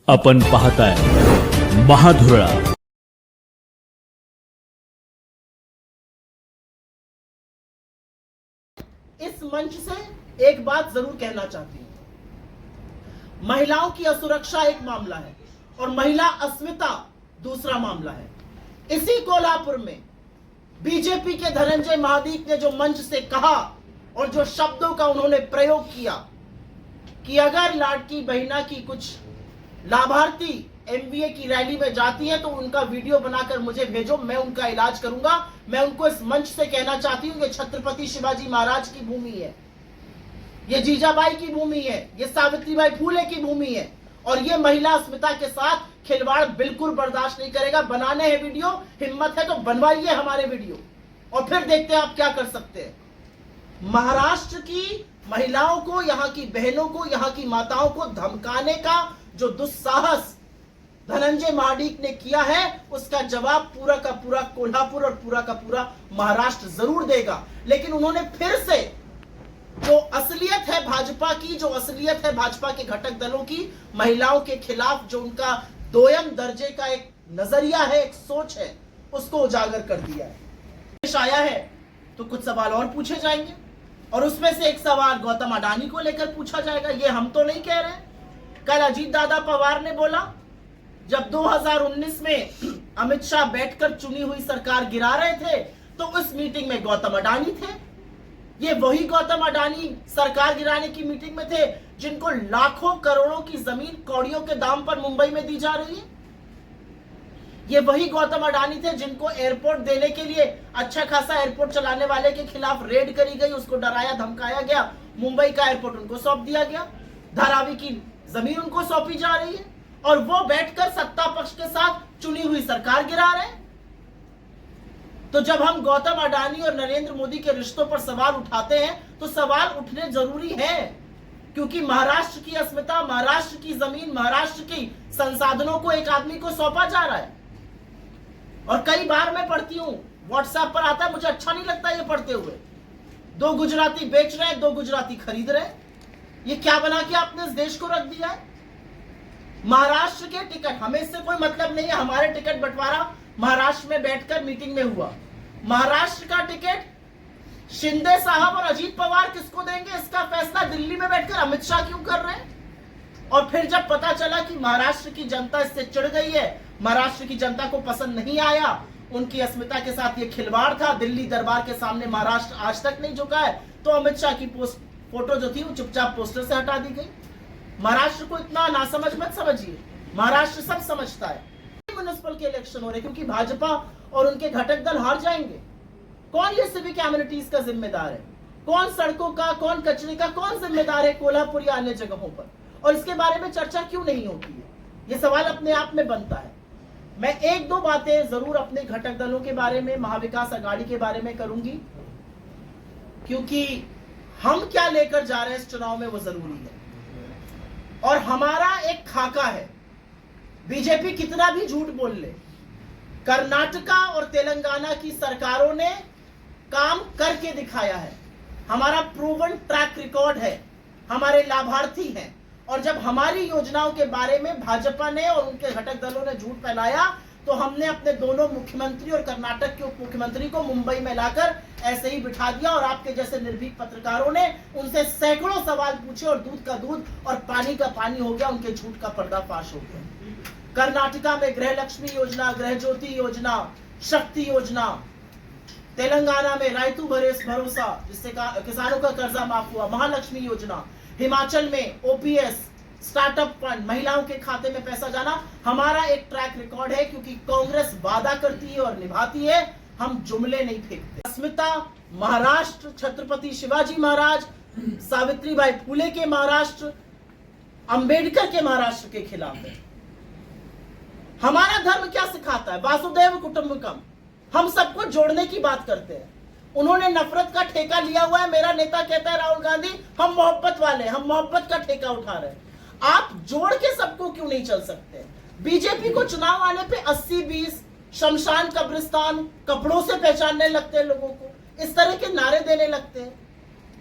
आपण पाहताय महाधुरळा। इस मंच से एक बात जरूर कहना चाहती हूं। महिलाओं की असुरक्षा एक मामला है और महिला अस्मिता दूसरा मामला है। इसी कोल्हापुर में बीजेपी के धनंजय महादीक ने जो मंच से कहा और जो शब्दों का उन्होंने प्रयोग किया कि अगर लाडकी बहिना की कुछ लाभार्थी एमवीए की रैली में जाती है तो उनका वीडियो बनाकर मुझे भेजो, मैं उनका इलाज करूंगा। मैं उनको इस मंच से कहना चाहती हूं कि छत्रपति शिवाजी महाराज की भूमि है, ये जीजाबाई की भूमि है, ये सावित्रीबाई फूले की भूमि है और ये महिला अस्मिता के साथ खिलवाड़ बिल्कुल बर्दाश्त नहीं करेगा। बनाने हैं वीडियो, हिम्मत है तो बनवाइए हमारे वीडियो और फिर देखते हैं आप क्या कर सकते हैं। महाराष्ट्र की महिलाओं को, यहाँ की बहनों को, यहाँ की माताओं को धमकाने का जो दुस्साहस धनंजय महाडीक ने किया है उसका जवाब पूरा का पूरा कोल्हापुर और पूरा का पूरा महाराष्ट्र जरूर देगा। लेकिन उन्होंने फिर से जो असलियत है भाजपा की, जो असलियत है भाजपा के घटक दलों की, महिलाओं के खिलाफ जो उनका दोयम दर्जे का एक नजरिया है, एक सोच है, उसको उजागर कर दिया है। आया है तो कुछ सवाल और पूछे जाएंगे और उसमें से एक सवाल गौतम अडानी को लेकर पूछा जाएगा। ये हम तो नहीं कह रहे। कल अजीत दादा पवार ने बोला जब 2019 में अमित शाह बैठकर चुनी हुई सरकार गिरा रहे थे तो उस मीटिंग में गौतम अडानी थे। ये वही गौतम अडानी सरकार गिराने की मीटिंग में थे जिनको लाखों करोड़ों की जमीन कौड़ियों के दाम पर मुंबई में दी जा रही है। ये वही गौतम अडानी थे जिनको एयरपोर्ट देने के लिए अच्छा खासा एयरपोर्ट चलाने वाले के खिलाफ रेड करी गई, उसको डराया धमकाया गया, मुंबई का एयरपोर्ट उनको सौंप दिया गया, धारावी की जमीन उनको सौंपी जा रही है और वो बैठकर सत्ता पक्ष के साथ चुनी हुई सरकार गिरा रहे हैं। तो जब हम गौतम अडानी और नरेंद्र मोदी के रिश्तों पर सवाल उठाते हैं तो सवाल उठने जरूरी है, क्योंकि महाराष्ट्र की अस्मिता, महाराष्ट्र की जमीन, महाराष्ट्र की संसाधनों को एक आदमी को सौंपा जा रहा है। और कई बार मैं पढ़ती हूं, व्हाट्सएप पर आता है, मुझे अच्छा नहीं लगता ये पढ़ते हुए, 2 गुजराती बेच रहे हैं, 2 गुजराती खरीद रहे हैं। ये क्या बना के आपने इस देश को रख दिया है? महाराष्ट्र के टिकट, हमें इससे कोई मतलब नहीं है, हमारे टिकट बंटवारा महाराष्ट्र में बैठकर मीटिंग में हुआ। महाराष्ट्र का टिकट शिंदे साहब और अजीत पवार किसको देंगे, इसका फैसला दिल्ली में बैठकर अमित शाह क्यों कर रहे हैं? और फिर जब पता चला कि महाराष्ट्र की जनता इससे चिढ़ गई है, महाराष्ट्र की जनता को पसंद नहीं आया, उनकी अस्मिता के साथ ये खिलवाड़ था, दिल्ली दरबार के सामने महाराष्ट्र आज तक नहीं झुका है, तो अमित शाह की फोटो जो थी वो चुपचाप पोस्टर से हटा दी गई। महाराष्ट्र को इतना नासमझ मत समझिए, महाराष्ट्र सब समझता है। म्युनिसिपल के इलेक्शन हो रहे क्योंकि भाजपा और उनके घटक दल हार जाएंगे। कौन ये सिविक एमिनिटीज का जिम्मेदार है? कौन सड़कों का, कौन कचरे का, कौन जिम्मेदार है कोल्हापुर या अन्य जगहों पर? और इसके बारे में चर्चा क्यों नहीं होती है? ये सवाल अपने आप में बनता है। मैं 1-2 बातें जरूर अपने घटक दलों के बारे में, महाविकास अघाड़ी के बारे में करूंगी, क्योंकि हम क्या लेकर जा रहे हैं इस चुनाव में वो जरूरी है। और हमारा एक खाका है, बीजेपी कितना भी झूठ बोल ले, कर्नाटका और तेलंगाना की सरकारों ने काम करके दिखाया है। हमारा प्रूवन ट्रैक रिकॉर्ड है, हमारे लाभार्थी हैं। और जब हमारी योजनाओं के बारे में भाजपा ने और उनके घटक दलों ने झूठ फैलाया तो हमने अपने दोनों मुख्यमंत्री और कर्नाटक के उप मुख्यमंत्री को मुंबई में लाकर ऐसे ही बिठा दिया और आपके जैसे निर्भीक पत्रकारों ने उनसे सैकड़ों सवाल पूछे और दूध का दूध और पानी का पानी हो गया, उनके झूठ का पर्दाफाश हो गया। कर्नाटका में गृह लक्ष्मी योजना, गृह ज्योति योजना, शक्ति योजना, तेलंगाना में रायतू भरोसा जिससे किसानों का कर्जा माफ हुआ, महालक्ष्मी योजना, हिमाचल में ओपीएस, स्टार्टअप फंड, महिलाओं के खाते में पैसा जाना। हमारा एक ट्रैक रिकॉर्ड है, क्योंकि कांग्रेस वादा करती है और निभाती है, हम जुमले नहीं फेंकते। अस्मिता महाराष्ट्र, छत्रपति शिवाजी महाराज, सावित्रीबाई फूले के महाराष्ट्र, अंबेडकर के महाराष्ट्र के खिलाफ है। हमारा धर्म क्या सिखाता है? वासुदेव कुटुंबकम, हम सबको जोड़ने की बात करते हैं। उन्होंने नफरत का ठेका लिया हुआ है। मेरा नेता कहता है राहुल गांधी, हम मोहब्बत वाले, हम मोहब्बत का ठेका उठा रहे हैं। आप जोड़ के सबको क्यों नहीं चल सकते? बीजेपी को चुनाव आने पे 80-20, शमशान कब्रिस्तान, कपड़ों से पहचानने लगते हैं लोगों को, इस तरह के नारे देने लगते हैं।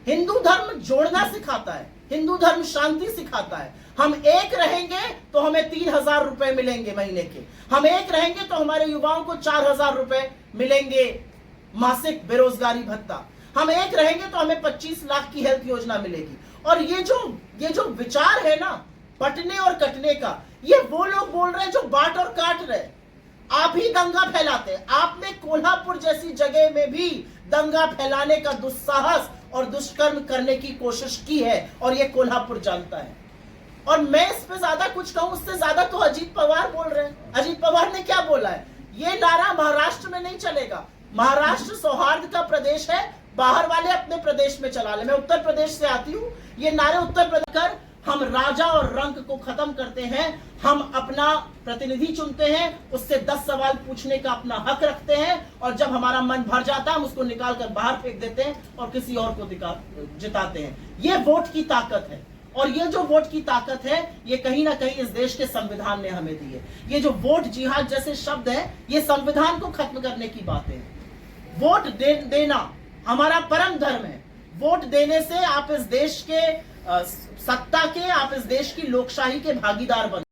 हिंदू धर्म जोड़ना सिखाता है, हिंदू धर्म शांति सिखाता है। हम एक रहेंगे तो हमें 3,000 रुपए मिलेंगे महीने के। हम एक रहेंगे तो हमारे युवाओं को 4,000 रुपए मिलेंगे मासिक बेरोजगारी भत्ता। हम एक रहेंगे तो हमें 25 लाख की हेल्थ योजना मिलेगी। और ये जो विचार है ना बंटने और कटने का, ये वो लोग बोल रहे हैं जो बांट और काट रहे। आप ही दंगा फैलाते हैं। आपने कोल्हापुर जैसी जगह में भी दंगा फैलाने का दुस्साहस और दुष्कर्म करने की कोशिश की है और ये कोल्हापुर जानता है। और मैं इस पे ज्यादा कुछ कहूं, उससे ज्यादा तो अजीत पवार बोल रहे हैं। अजीत पवार ने क्या बोला है? ये नारा महाराष्ट्र में नहीं चलेगा। महाराष्ट्र सौहार्द का प्रदेश है, बाहर वाले अपने प्रदेश में चला ले। मैं उत्तर प्रदेश से आती हूँ। ये नारे उत्तर प्रदेश कर हम राजा और रंक को खत्म करते हैं। हम अपना प्रतिनिधि चुनते हैं, उससे 10 सवाल पूछने का अपना हक रखते हैं, और जब हमारा मन भर जाता है हम उसको निकाल कर बाहर फेंक देते हैं और किसी और को जिताते हैं। ये वोट की ताकत है। और ये जो वोट की ताकत है ये कहीं ना कहीं इस देश के संविधान ने हमें दी है। ये जो वोट जिहाद जैसे शब्द है ये संविधान को खत्म करने की बातें हैं। वोट देना हमारा परम धर्म है। वोट देने से आप इस देश के सत्ता के, आप इस देश की लोकशाही के भागीदार बनते हैं।